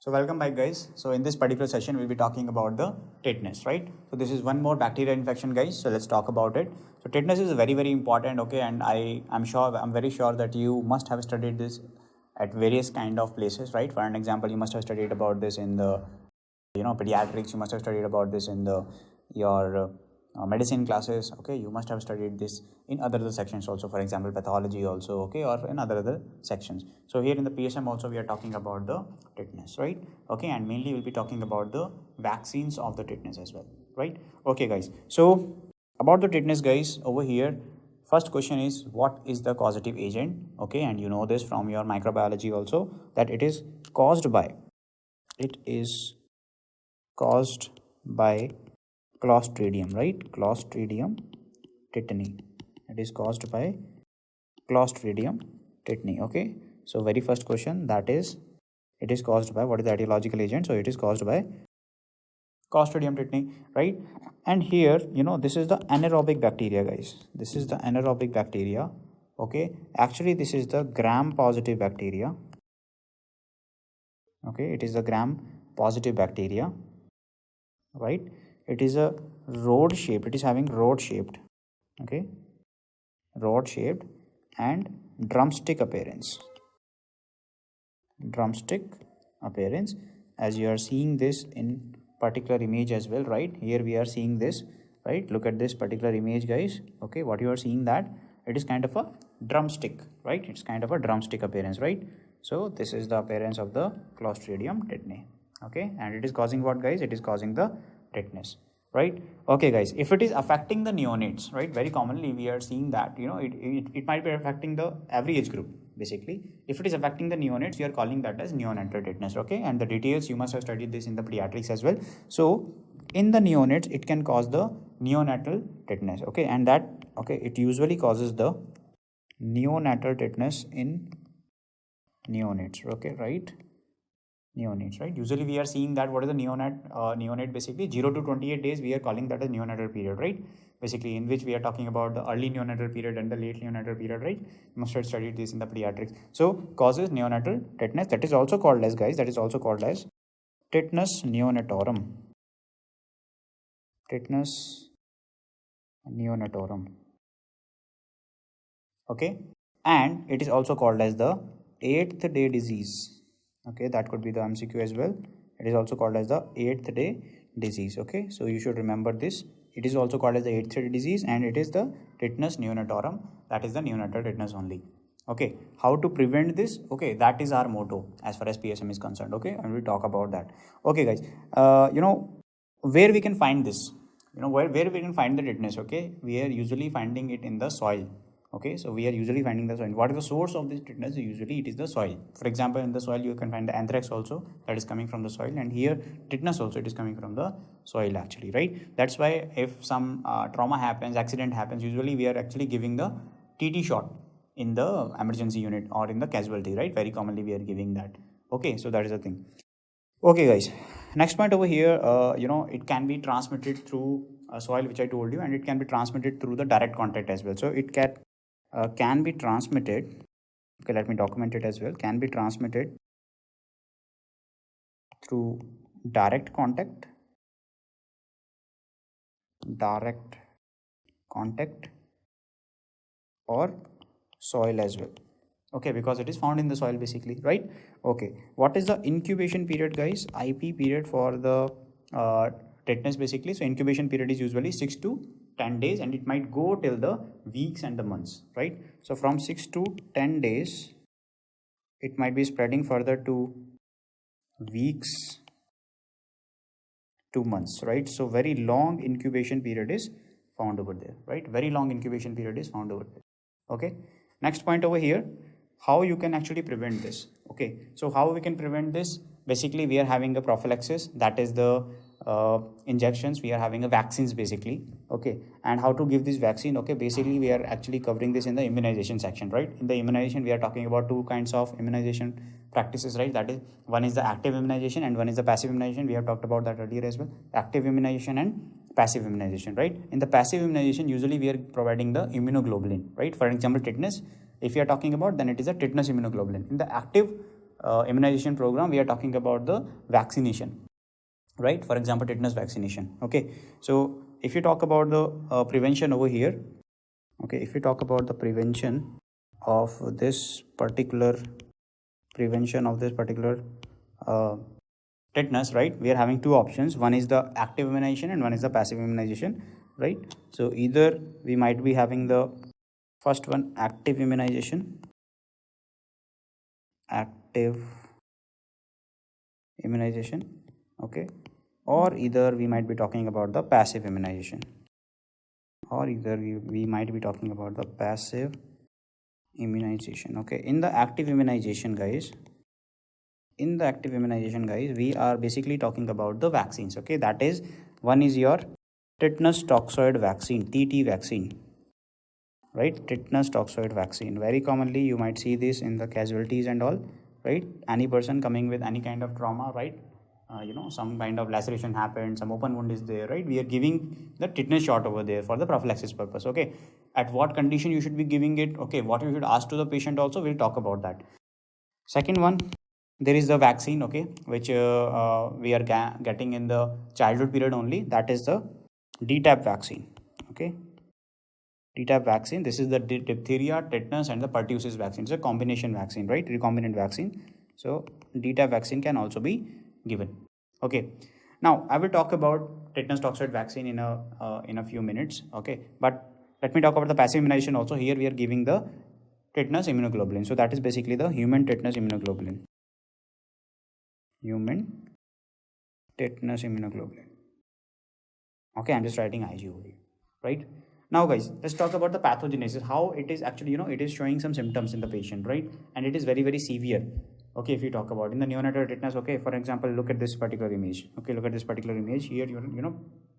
So welcome back guys. So in this particular session we'll be talking about the tetanus, right? So this is one more bacterial infection guys. So let's talk about it. So tetanus is very important, okay, and I'm very sure that you must have studied this at various kind of places, right? For an example, you must have studied about this in the pediatrics, you must have studied about this in your medicine classes, okay. You must have studied this in other sections also, for example pathology also, okay, or in other sections. So here in the PSM also we are talking about the tetanus, right? Okay, and mainly we'll be talking about the vaccines of the tetanus as well, right? Okay guys, so about the tetanus guys, over here first question is what is the causative agent, okay, and you know this from your microbiology also that it is caused by Clostridium, right? Clostridium tetani. It is caused by Clostridium tetani, okay. So very first question, that is it is caused by, what is the etiological agent? So it is caused by Clostridium tetani, right? And here this is the anaerobic bacteria guys. This is the anaerobic bacteria, okay. Actually this is the gram positive bacteria, okay. It is the gram positive bacteria, right? It is a rod shaped, it is having rod shaped, okay, rod shaped and drumstick appearance, as you are seeing this in particular image as well, right? Here we are seeing this, right? Look at this particular image guys, okay. What you are seeing, that it is kind of a drumstick, right? It's kind of a drumstick appearance, right? So this is the appearance of the Clostridium tetani, okay, and it is causing what guys? It is causing the tetanus, right? Okay guys, if it is affecting the neonates, right, very commonly we are seeing that it might be affecting the every age group basically. If it is affecting the neonates, we are calling that as neonatal tetanus, okay, and the details you must have studied this in the pediatrics as well. So in the neonates it can cause the neonatal tetanus, okay, and that, okay, it usually causes the neonatal tetanus in neonates, okay, right? Neonates, right? Usually we are seeing that what is the neonate basically 0 to 28 days, we are calling that a neonatal period, right? Basically in which we are talking about the early neonatal period and the late neonatal period, right? You must have studied this in the pediatrics. So causes neonatal tetanus, that is also called as guys, that is also called as tetanus neonatorum, okay, and it is also called as the 8th day disease, okay. That could be the MCQ as well. It is also called as the 8th day disease, okay. So you should remember this. It is also called as the 8th day disease and it is the tetanus neonatorum, that is the neonatal tetanus only, okay. How to prevent this, okay, that is our motto as far as PSM is concerned, okay, and we'll talk about that. Okay guys, where we can find this, where we can find the tetanus, okay. We are usually finding it in the soil, okay. So we are usually finding the soil. What is the source of this tetanus? Usually it is the soil. For example, in the soil you can find the anthrax also, that is coming from the soil, and here tetanus also, it is coming from the soil actually, right? That's why if some trauma happens, accident happens, usually we are actually giving the TT shot in the emergency unit or in the casualty, right? Very commonly we are giving that, okay. So that is the thing. Okay guys, next point over here, it can be transmitted through soil, which I told you, and it can be transmitted through the direct contact as well. So it can be transmitted, okay, let me document it as well, can be transmitted through direct contact or soil as well, okay, because it is found in the soil basically, right? Okay, what is the incubation period guys? IP period for the tetanus basically. So incubation period is usually 6 to 10 days and it might go till the weeks and the months, right? So from 6 to 10 days it might be spreading further to weeks to months, right? So very long incubation period is found over there, right? Very long incubation period is found over there, okay. Next point over here, how you can actually prevent this, okay. So how we can prevent this, basically we are having a prophylaxis, that is the injections, we are having a vaccines basically, okay. And how to give this vaccine, okay, basically we are actually covering this in the immunization section, right? In the immunization we are talking about two kinds of immunization practices, right? That is, one is the active immunization and one is the passive immunization. We have talked about that earlier as well, active immunization and passive immunization, right? In the passive immunization usually we are providing the immunoglobulin, right? For example, tetanus, if you are talking about, then it is a tetanus immunoglobulin. In the active immunization program, we are talking about the vaccination, right? For example, tetanus vaccination. Okay, so if you talk about the prevention over here, okay, if you talk about the prevention of this particular tetanus, right, we are having two options. One is the active immunization and one is the passive immunization, right? So either we might be having the first one, active immunization, okay, or either we might be talking about the passive immunization, we might be talking about the passive immunization. Okay, in the active immunization, guys, we are basically talking about the vaccines. Okay, that is, one is your tetanus toxoid vaccine, TT vaccine, right? Tetanus toxoid vaccine, very commonly you might see this in the casualties and all, right? Any person coming with any kind of trauma, right? Some kind of laceration happened, some open wound is there, right? We are giving the tetanus shot over there for the prophylaxis purpose. Okay, at what condition you should be giving it, okay, what you should ask to the patient also, we'll talk about that. Second one, there is the vaccine, okay, which we are getting in the childhood period only, that is the DTaP vaccine. Okay, DTaP vaccine, this is the diphtheria, tetanus and the pertussis vaccine. It's a combination vaccine, right? Recombinant vaccine. So DTaP vaccine can also be given. Okay, now I will talk about tetanus toxoid vaccine in a few minutes. Okay, but let me talk about the passive immunization also. Here we are giving the tetanus immunoglobulin. So that is basically the human tetanus immunoglobulin. Okay, I'm just writing IG over here, right? Now guys, let's talk about the pathogenesis, how it is actually, it is showing some symptoms in the patient, right? And it is very, very severe. Okay, if you talk about in the neonatal tetanus, okay, for example, look at this particular image. Okay, look at this particular image here.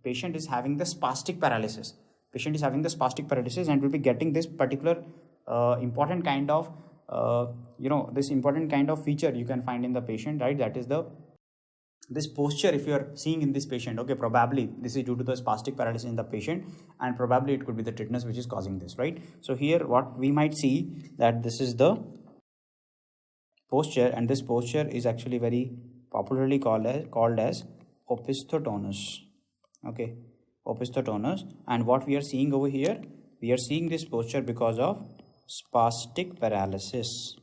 Patient is having the spastic paralysis. And will be getting this particular important kind of this important kind of feature you can find in the patient, right? That is this posture. If you are seeing in this patient, okay, probably this is due to the spastic paralysis in the patient, and probably it could be the tetanus which is causing this, right? So here what we might see, that this is the posture, and this posture is actually very popularly called as opisthotonus. Okay, opisthotonus. And what we are seeing over here, we are seeing this posture because of spastic paralysis,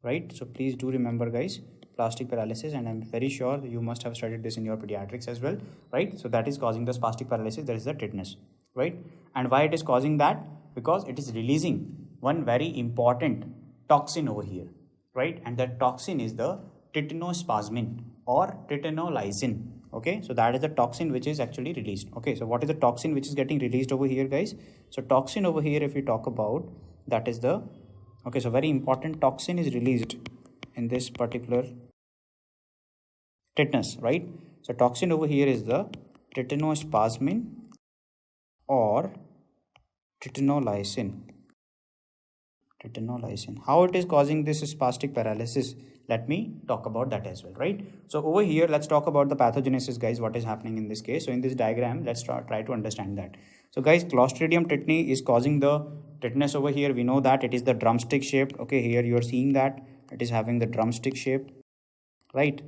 right? So please do remember, guys, spastic paralysis, and I'm very sure you must have studied this in your pediatrics as well, right? So that is causing the spastic paralysis, that is the tetanus, right? And why it is causing that? Because it is releasing one very important toxin over here, right? And that toxin is the tetanospasmin or tetanolysin. Okay, so that is the toxin which is actually released. Okay, so what is the toxin which is getting released over here, guys? So toxin over here, if we talk about, that is the, okay, so very important toxin is released in this particular tetanus, right? So toxin over here is the tetanospasmin or tetanolysin. How it is causing this spastic paralysis, let me talk about that as well, right? So over here, let's talk about the pathogenesis, guys, what is happening in this case. So in this diagram, let's try to understand that. So guys, Clostridium tetani is causing the tetanus over here. We know that it is the drumstick shaped. Okay, here you are seeing that it is having the drumstick shape, right?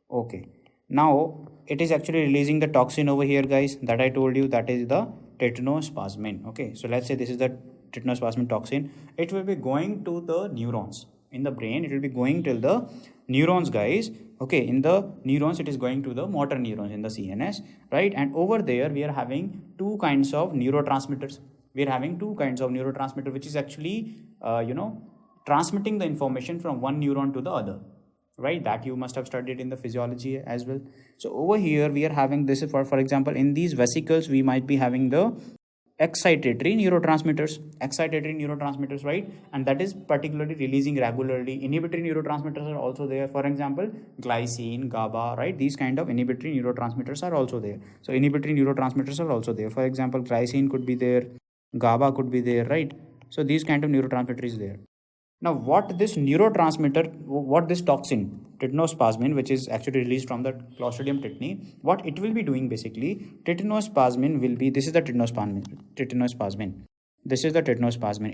Okay, now it is actually releasing the toxin over here, guys, that I told you, that is the tetanospasmin. Okay, so let's say this is the tetanospasmin toxin. It will be going to the neurons in the brain. It will be going till the neurons, guys. Okay, in the neurons it is going to the motor neurons in the CNS, right? And over there we are having two kinds of neurotransmitters. Which is actually transmitting the information from one neuron to the other, right? That you must have studied in the physiology as well. So over here we are having this, for example, in these vesicles we might be having the excitatory neurotransmitters, right? And that is particularly releasing regularly. Inhibitory neurotransmitters are also there, for example, glycine, GABA, right? These kind of inhibitory neurotransmitters are also there. So inhibitory neurotransmitters are also there. For example, glycine could be there, GABA could be there, right? So these kind of neurotransmitter is there. Now what this toxin, tetanospasmin, which is actually released from the Clostridium tetani, what it will be doing basically, tetanospasmin will be, this is the tetanospasmin,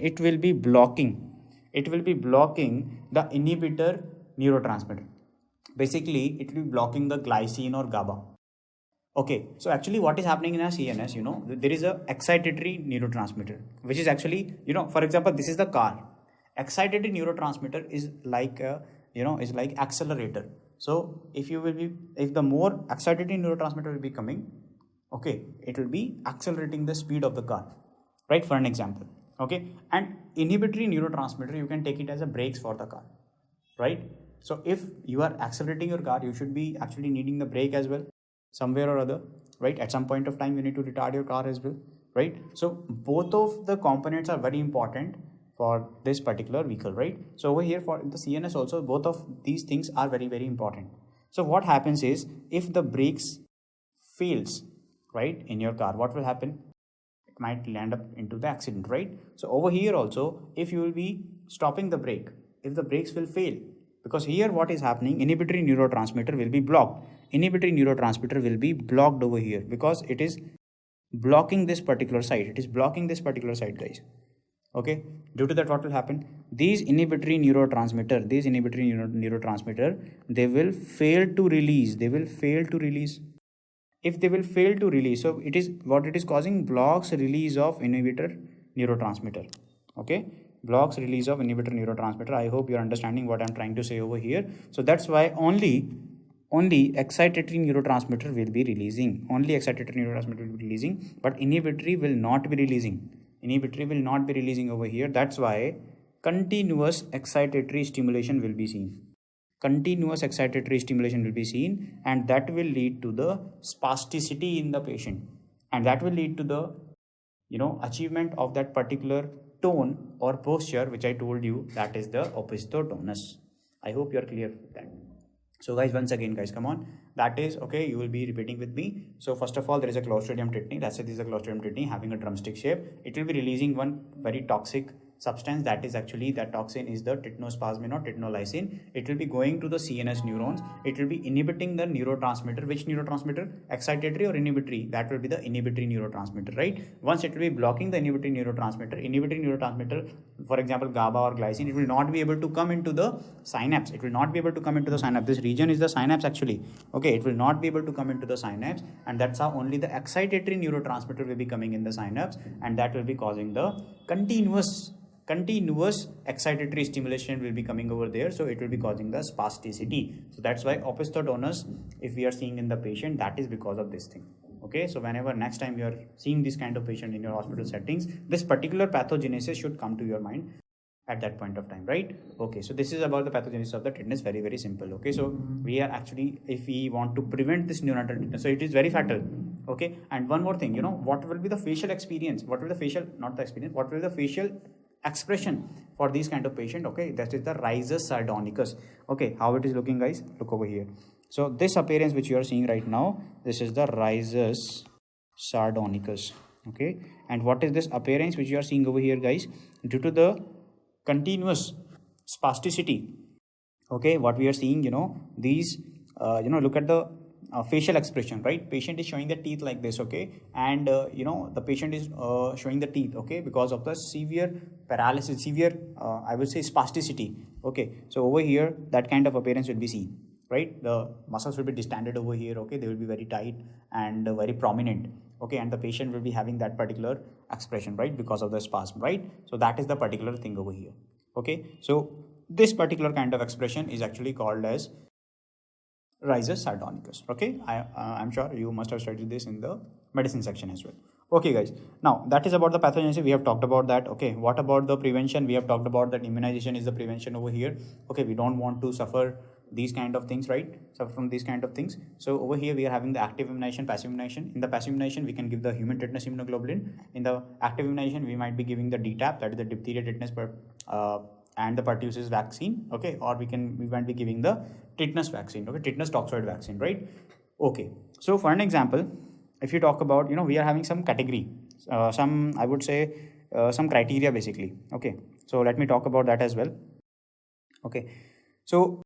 it will be blocking the inhibitor neurotransmitter. Basically, it will be blocking the glycine or GABA. Okay, so actually what is happening in our CNS, there is a excitatory neurotransmitter, which is actually, for example, this is the car. Excitatory neurotransmitter is like, is like accelerator. So if the more excitatory neurotransmitter will be coming, okay, it will be accelerating the speed of the car, right? For an example, okay. And inhibitory neurotransmitter, you can take it as a brakes for the car, right? So if you are accelerating your car, you should be actually needing the brake as well, somewhere or other, right? At some point of time, you need to retard your car as well, right? So both of the components are very important for this particular vehicle, right? So over here for the CNS also, both of these things are very, very important. So what happens is, if the brakes fails, right, in your car, what will happen? It might land up into the accident, right? So over here also, if you will be stopping the brake, if the brakes will fail, because here what is happening, inhibitory neurotransmitter will be blocked. Inhibitory neurotransmitter will be blocked over here because it is blocking this particular site. It is blocking this particular site, guys. Okay, due to that, what will happen? These inhibitory neurotransmitter, they will fail to release. If they will fail to release, so it is causing blocks release of inhibitor neurotransmitter. Okay, blocks release of inhibitor neurotransmitter. I hope you're understanding what I'm trying to say over here. So that's why only excitatory neurotransmitter will be releasing. But inhibitory will not be releasing over here. That's why continuous excitatory stimulation will be seen. And that will lead to the spasticity in the patient, and that will lead to the achievement of that particular tone or posture which I told you, that is the opisthotonus. I hope you are clear with that. So guys, once again, guys, come on, that is okay, you will be repeating with me. So first of all, there is a Clostridium tetani. Let's say this is a Clostridium tetani having a drumstick shape. It will be releasing one very toxic substance, that is actually, that toxin is the Tetanospasmin or tetanolysine. It will be going to the CNS neurons. It will be inhibiting the neurotransmitter. Which neurotransmitter? Excitatory or inhibitory? That will be the inhibitory neurotransmitter, right? Once it will be blocking the inhibitory neurotransmitter, for example, GABA or glycine, it will not be able to come into the synapse. This region is the synapse actually. Okay, it will not be able to come into the synapse, and that's how only the excitatory neurotransmitter will be coming in the synapse, and that will be causing the continuous excitatory stimulation will be coming over there. So it will be causing the spasticity. So that's why opisthotonus, if we are seeing in the patient, that is because of this thing. Okay, so whenever next time you are seeing this kind of patient in your hospital settings, this particular pathogenesis should come to your mind at that point of time, right? Okay, so this is about the pathogenesis of the tetanus. Very, very simple. Okay, so we are actually, if we want to prevent this neonatal tetanus, so it is very fatal. Okay, and one more thing, what will be the facial experience? What will the facial expression for these kind of patient? Okay, that is the risus sardonicus. Okay, how it is looking, guys? Look over here. So this appearance which you are seeing right now, this is the risus sardonicus. Okay, and what is this appearance which you are seeing over here, guys? Due to the continuous spasticity, okay, what we are seeing, these look at the facial expression, right? Patient is showing the teeth like this, okay, and the patient is showing the teeth, okay, because of the severe paralysis, I will say spasticity. Okay, so over here that kind of appearance will be seen, right? The muscles will be distended over here, okay, they will be very tight and very prominent, okay, and the patient will be having that particular expression, right, because of the spasm, right? So that is the particular thing over here. Okay, so this particular kind of expression is actually called as risus sardonicus. Okay, I'm sure you must have studied this in the medicine section as well. Okay, guys, now that is about the pathogenesis. We have talked about that. Okay, what about the prevention? We have talked about that immunization is the prevention over here. Okay, we don't want to suffer these kind of things, right? Suffer from these kind of things. So over here we are having the active immunization, passive immunization. In the passive immunization, we can give the human tetanus immunoglobulin. In the active immunization, we might be giving the DTaP, that is the diphtheria, tetanus, and the pertussis vaccine. Okay, or we might be giving the tetanus vaccine. Okay, tetanus toxoid vaccine, right? Okay, so for an example, if you talk about, we are having some category, some, I would say, some criteria basically. Okay, so let me talk about that as well. Okay, so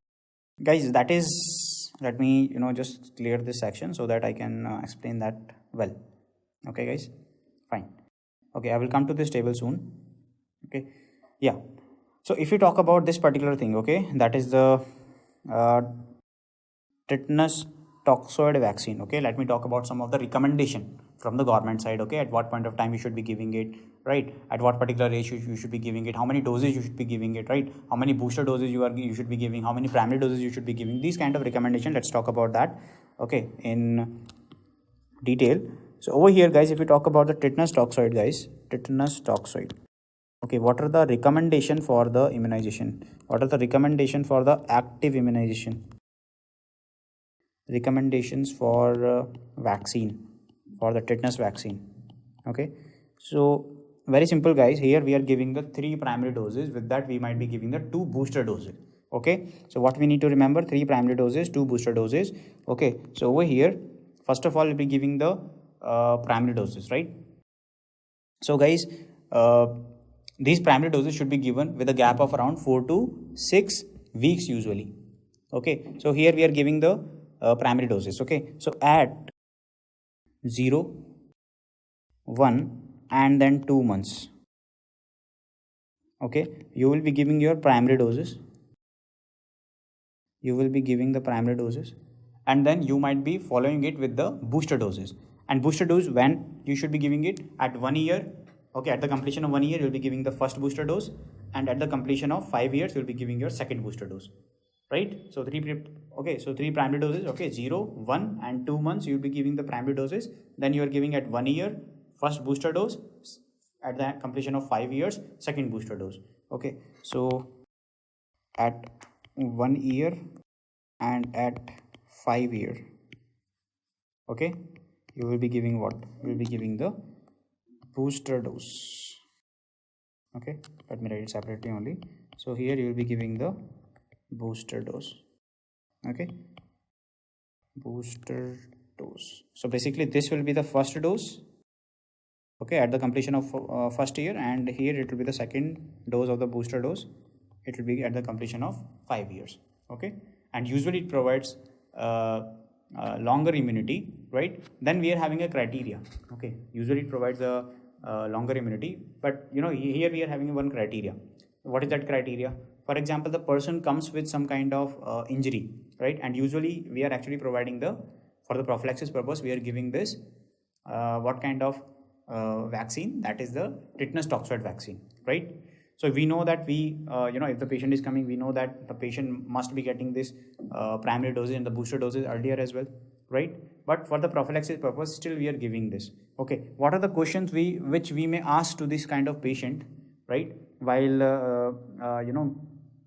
guys, that is, let me just clear this section so that I can explain that well. Okay, guys, fine. Okay, I will come to this table soon. Okay, yeah. So if you talk about this particular thing, okay, that is the tetanus toxoid vaccine. Okay, let me talk about some of the recommendation from the government side. Okay, at what point of time you should be giving it, right? At what particular age you should be giving it, how many doses you should be giving it, right? How many booster doses you should be giving, how many primary doses you should be giving, these kind of recommendation. Let's talk about that, okay, in detail. So over here, guys, if we talk about the tetanus toxoid, guys, tetanus toxoid. Okay, what are the recommendation for the immunization? What are the recommendation for the active immunization? Recommendations for vaccine, for the tetanus vaccine. Okay, so very simple, guys. Here we are giving the 3 primary doses. With that we might be giving the 2 booster doses. Okay, so what we need to remember, 3 primary doses, 2 booster doses. Okay, so over here, first of all, we'll be giving the primary doses, right? So guys, these primary doses should be given with a gap of around 4 to 6 weeks usually. Okay, so here we are giving the primary doses. Okay, so at 0, 1 and then 2 months, okay, you will be giving your primary doses. You will be giving the primary doses, and then you might be following it with the booster doses. And booster dose, when you should be giving it at 1 year. Okay, at the completion of 1 year you'll be giving the first booster dose, and at the completion of 5 years you'll be giving your second booster dose, right? So 3 primary doses. Okay, 0, 1 and 2 months you'll be giving the primary doses. Then you are giving at 1 year first booster dose, at the completion of 5 years second booster dose. Okay, so at 1 year and at 5 year, okay, you will be giving what? You will be giving the booster dose. Okay, let me write it separately only. So here you will be giving the booster dose. Okay, booster dose. So basically this will be the first dose, okay, at the completion of first year, and here it will be the second dose of the booster dose. It will be at the completion of 5 years. Okay, and usually it provides longer immunity, right? Then we are having a criteria. Okay, usually it provides a longer immunity, but you know, here we are having one criteria. What is that criteria? For example, the person comes with some kind of injury, right? And usually we are actually providing for the prophylaxis purpose, we are giving this what kind of vaccine? That is the tetanus toxoid vaccine, right? So we know that if the patient is coming, we know that the patient must be getting this primary doses and the booster doses earlier as well, right? But for the prophylaxis purpose, still we are giving this. Okay, what are the questions which we may ask to this kind of patient, right, while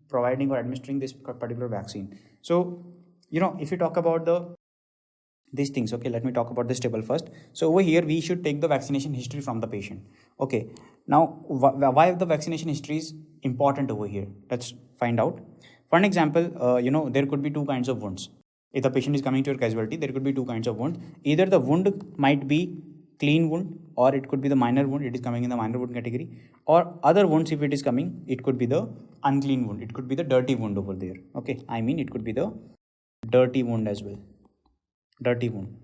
providing or administering this particular vaccine? So if you talk about these things, okay, let me talk about this table first. So over here we should take the vaccination history from the patient. Okay, now why the vaccination history is important over here? Let's find out. For an example, there could be 2 kinds of wounds. If the patient is coming to your casualty, there could be 2 kinds of wounds. Either the wound might be clean wound, or it could be the minor wound, it is coming in the minor wound category. Or other wounds, if it is coming, it could be the unclean wound, it could be the dirty wound over there. Okay, I mean it could be the dirty wound as well. Dirty wound.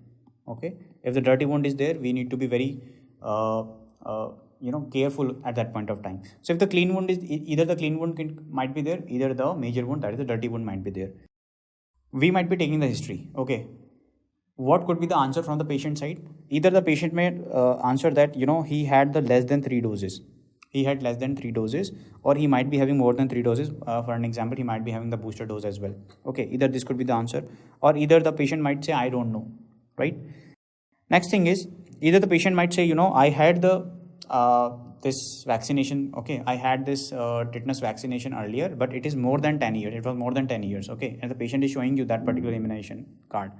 Okay, if the dirty wound is there, we need to be very careful at that point of time. So if the clean wound is, either the clean wound might be there, either the major wound, that is the dirty wound, might be there. We might be taking the history. Okay, what could be the answer from the patient side? Either the patient may answer that he had the less than 3 doses. He had less than 3 doses, or he might be having more than 3 doses. For an example, he might be having the booster dose as well. Okay, either this could be the answer, or either the patient might say, I don't know, right? Next thing is, either the patient might say, I had this vaccination. Okay, I had this tetanus vaccination earlier, but it is more than 10 years. It was more than 10 years. Okay, and the patient is showing you that particular immunization card.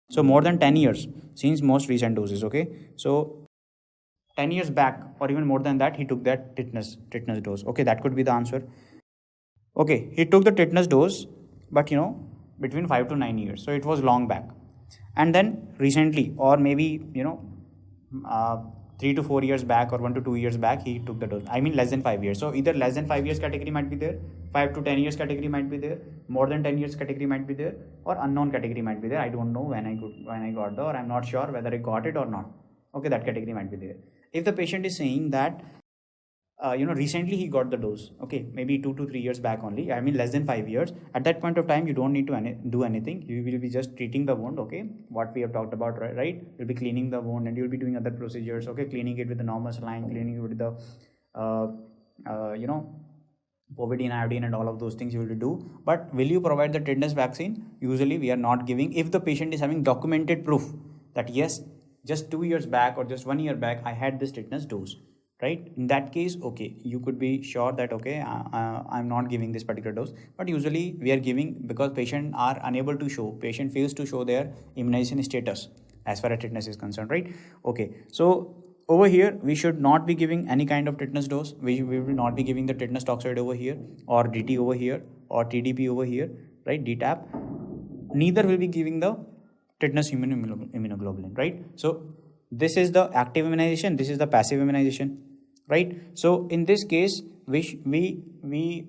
So more than 10 years since most recent doses. Okay, so 10 years back or even more than that, he took that tetanus dose. Okay, that could be the answer. Okay, he took the tetanus dose, but between 5 to 9 years. So it was long back. And then recently, or maybe 3 to 4 years back, or 1 to 2 years back, he took the dose. I mean less than 5 years. So either less than 5 years category might be there, 5 to 10 years category might be there, more than 10 years category might be there, or unknown category might be there. I don't know when I got or I'm not sure whether I got it or not. Okay, that category might be there. If the patient is saying that recently he got the dose, okay, maybe 2 to 3 years back only, I mean less than 5 years. At that point of time, you don't need to do anything. You will be just treating the wound, okay, what we have talked about, right? You'll be cleaning the wound and you'll be doing other procedures, okay, cleaning it with the normal saline, cleaning it with the povidone, iodine, and all of those things you will do. But will you provide the tetanus vaccine? Usually we are not giving if the patient is having documented proof that yes, just 2 years back or just 1 year back I had this tetanus dose, right? In that case, okay, you could be sure that okay, I'm not giving this particular dose. But usually we are giving because patient are unable to show, patient fails to show their immunization status as far as tetanus is concerned, right? Okay, so over here we should not be giving any kind of tetanus dose. We will not be giving the tetanus toxoid over here, or DT over here, or TDP over here, right? DTAP. Neither will be giving the tetanus immunoglobulin, right? So this is the active immunization, this is the passive immunization, right? So in this case, we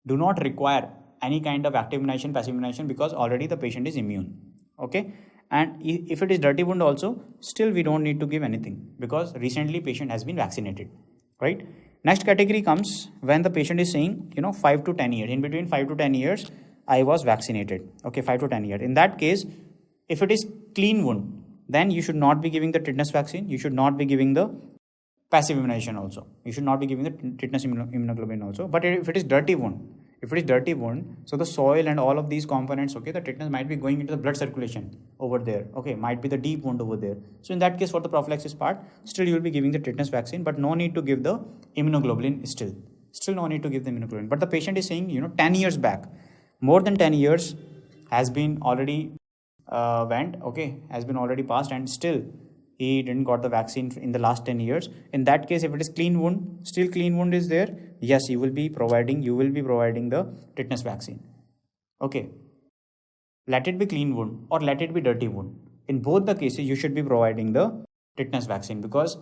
do not require any kind of active immunization, passive immunization, because already the patient is immune, okay? And if it is dirty wound also, still we don't need to give anything because recently patient has been vaccinated, right? Next category comes when the patient is saying, 5 to 10 years, in between 5 to 10 years I was vaccinated, okay, 5 to 10 years. In that case, if it is clean wound, then you should not be giving the tetanus vaccine, you should not be giving the passive immunization also, you should not be giving the tetanus immunoglobulin also. But if it is dirty wound, so the soil and all of these components, okay, the tetanus might be going into the blood circulation over there, okay, might be the deep wound over there. So in that case, for the prophylaxis part, still you will be giving the tetanus vaccine, but no need to give the immunoglobulin. Still no need to give the immunoglobulin. But the patient is saying 10 years back, more than 10 years has been already has been already passed, and still he didn't got the vaccine in the last 10 years. In that case, if it is clean wound, still clean wound is there, yes, you will be providing the tetanus vaccine, okay. Let it be clean wound or let it be dirty wound, in both the cases you should be providing the tetanus vaccine, because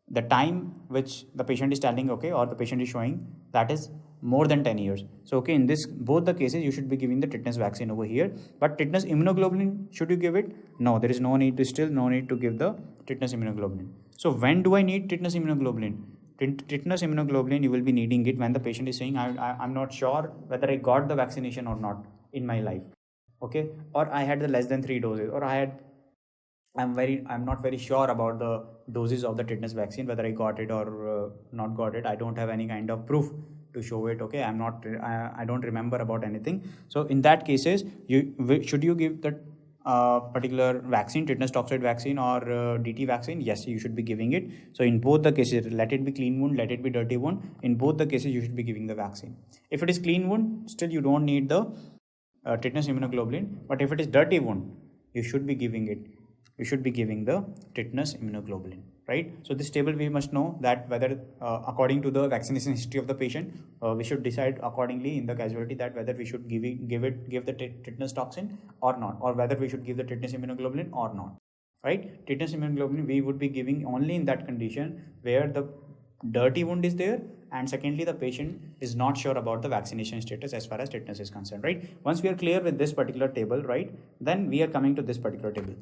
the time which the patient is telling, okay, or the patient is showing, that is more than 10 years. So okay, in this both the cases you should be giving the tetanus vaccine over here. But tetanus immunoglobulin, should you give it? No, there is no need to give the tetanus immunoglobulin. So when do I need tetanus immunoglobulin? Tetanus immunoglobulin, you will be needing it when the patient is saying I'm not sure whether I got the vaccination or not in my life, okay, or I had the less than 3 doses, or I'm not very sure about the doses of the tetanus vaccine, whether I got it or not got it. I don't have any kind of proof to show it, okay, I don't remember about anything. So in that cases, should you give the particular vaccine, tetanus toxoid vaccine or DT vaccine? Yes, you should be giving it. So in both the cases, let it be clean wound, let it be dirty wound, in both the cases you should be giving the vaccine. If it is clean wound, still you don't need the tetanus immunoglobulin. But if it is dirty wound, you should be giving the tetanus immunoglobulin, right? So this table we must know that whether according to the vaccination history of the patient, we should decide accordingly in the casualty that whether we should give the tetanus toxin or not, or whether we should give the tetanus immunoglobulin or not, right? Tetanus immunoglobulin we would be giving only in that condition where the dirty wound is there, and secondly the patient is not sure about the vaccination status as far as tetanus is concerned, right? Once we are clear with this particular table, right, then we are coming to this particular table.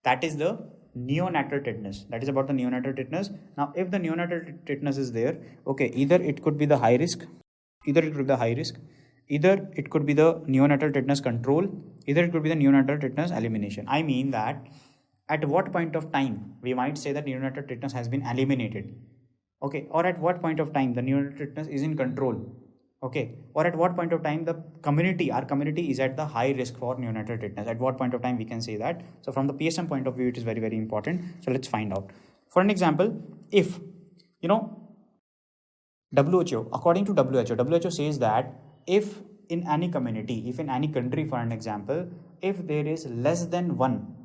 That is the neonatal tetanus. That is about the neonatal tetanus. Now, if the neonatal tetanus is there, okay, either it could be the high risk, either it could be the neonatal tetanus control, either it could be the neonatal tetanus elimination. I mean that at what point of time we might say that neonatal tetanus has been eliminated, okay, or at what point of time the neonatal tetanus is in control, okay, or at what point of time our community is at the high risk for neonatal tetanus, at what point of time we can say that. So from the PSM point of view, it is very, very important. So let's find out. For an example, if according to WHO says that if in any community, if in any country, for an example, if there is less than 1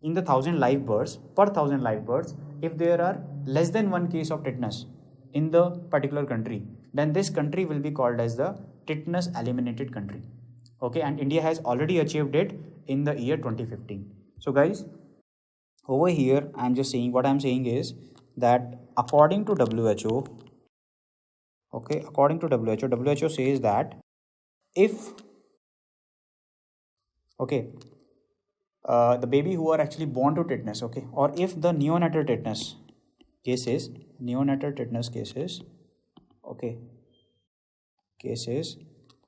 in the 1,000 live births, per 1,000 live births, if there are less than 1 case of tetanus in the particular country, then this country will be called as the tetanus eliminated country, okay, and India has already achieved it in the year 2015. So guys, over here I'm just saying, what I'm saying is that according to WHO, okay, WHO says that if the baby who are actually born to tetanus, okay, or if the neonatal tetanus cases, neonatal tetanus cases, okay, cases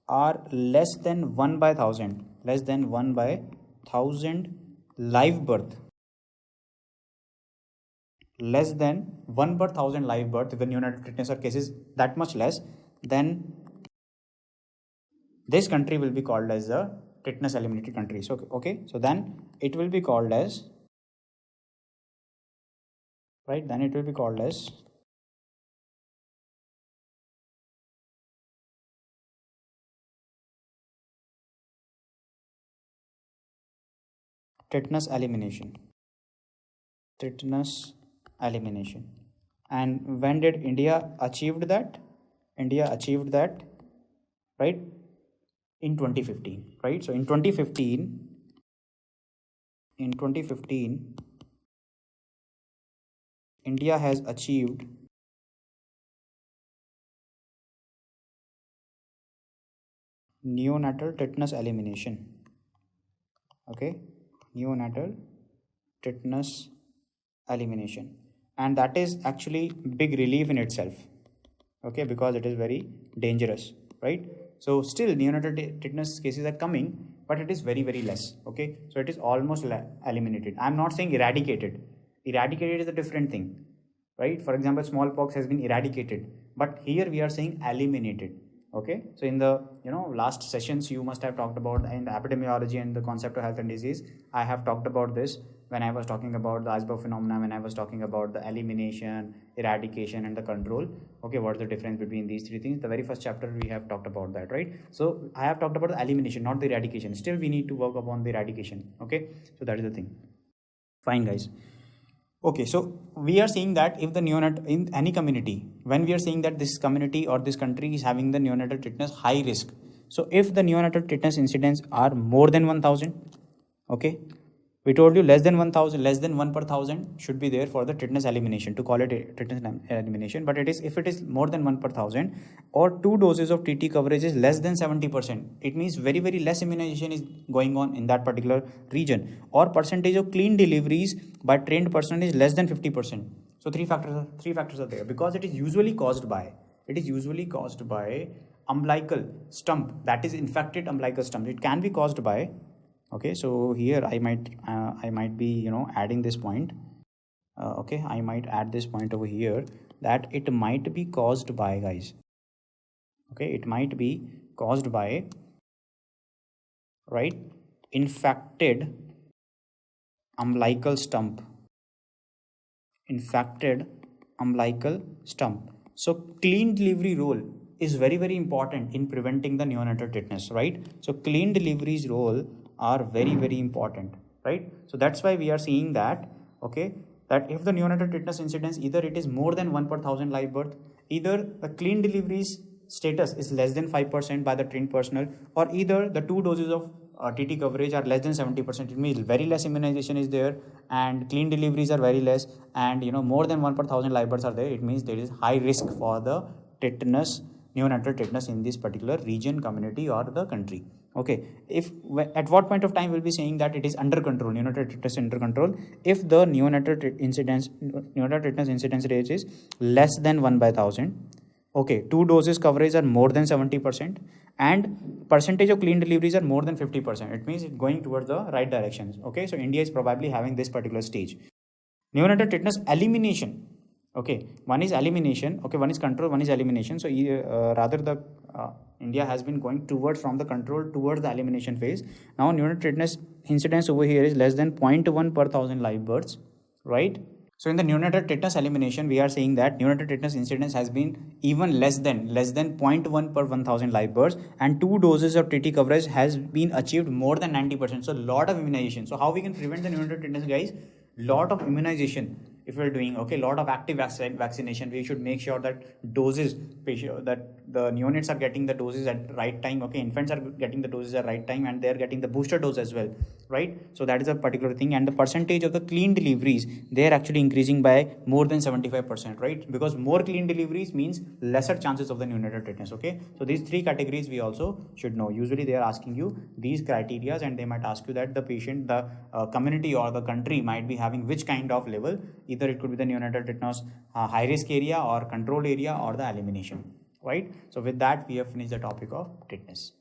are less than 1 by 1000, less than 1 by 1000 live birth, less than 1 per 1000 live birth, if the neonatal tetanus are cases that much less, then this country will be called as the tetanus eliminated country. So okay, so then it will be called as, right, then it will be called as tetanus elimination. Tetanus elimination. And when did India achieved that? India achieved that, right, in 2015, right? So in 2015, India has achieved neonatal tetanus elimination. Okay, neonatal tetanus elimination, and that is actually big relief in itself, okay, because it is very dangerous, right? So still neonatal tetanus cases are coming, but it is very less, okay? So it is almost eliminated. I'm not saying eradicated. Eradicated is a different thing, right? For example, smallpox has been eradicated, but here we are saying eliminated. Okay, so in the last sessions you must have talked about in the epidemiology and the concept of health and disease. I have talked about this when I was talking about the iceberg phenomena, when I was talking about the elimination, eradication and the control. Okay, what's the difference between these three things? The very first chapter we have talked about that, right? So I have talked about the elimination, not the eradication. Still we need to work upon the eradication. Okay, so that is the thing. Fine, guys. Okay, so we are saying that if the neonat in any community, when we are saying that this community or this country is having the neonatal tetanus high risk, so if the neonatal tetanus incidents are more than 1000, okay, we told you less than 1000, less than 1 per 1000 should be there for the tetanus elimination, to call it a tetanus elimination. But it is, if it is more than 1 per 1000 or 2 doses of TT coverage is less than 70%, it means very less immunization is going on in that particular region, or percentage of clean deliveries by trained personnel is less than 50%. So three factors are there, because it is usually caused by umbilical stump, that is infected umbilical stump. It can be caused by, okay, so here I might be adding this point, okay, I might add this point over here, that it might be caused by, guys, okay, it might be caused by, right, infected umbilical stump, so clean delivery role is very important in preventing the neonatal tetanus, right? So clean delivery's role are very important, right? So that's why we are seeing that, okay, that if the neonatal tetanus incidence, either it is more than 1 per 1000 live birth, either the clean deliveries status is less than 5% by the trained personnel, or either the 2 doses of TT coverage are less than 70%. It means very less immunization is there and clean deliveries are very less, and more than 1 per 1000 live births are there. It means there is high risk for the tetanus, neonatal tetanus in this particular region, community or the country. Okay, if at what point of time we'll be saying that it is under control, neonatal tetanus under control, if the neonatal tetanus incidence rate is less than 1 by 1000, okay, 2 doses coverage are more than 70%, and percentage of clean deliveries are more than 50%. It means it's going towards the right directions. Okay, so India is probably having this particular stage. Neonatal tetanus elimination, okay, one is elimination, okay, one is control, one is elimination. So rather the India has been going towards from the control towards the elimination phase. Now neonatal tetanus incidence over here is less than 0.1 per 1000 live births, right? So in the neonatal tetanus elimination, we are saying that neonatal tetanus incidence has been even less than 0.1 per 1000 live births, and 2 doses of TT coverage has been achieved more than 90%. So lot of immunization. So how we can prevent the neonatal tetanus, guys? Lot of immunization. If we're doing, okay, lot of active vaccination, we should make sure that doses, that the neonates are getting the doses at right time, okay, infants are getting the doses at right time, and they're getting the booster dose as well. right? So that is a particular thing. And the percentage of the clean deliveries, they are actually increasing by more than 75%, right? Because more clean deliveries means lesser chances of the neonatal tetanus. Okay, so these three categories we also should know. Usually they are asking you these criteria, and they might ask you that the patient, the community or the country might be having which kind of level. Either it could be the neonatal tetanus high risk area or control area or the elimination, right? So with that we have finished the topic of tetanus.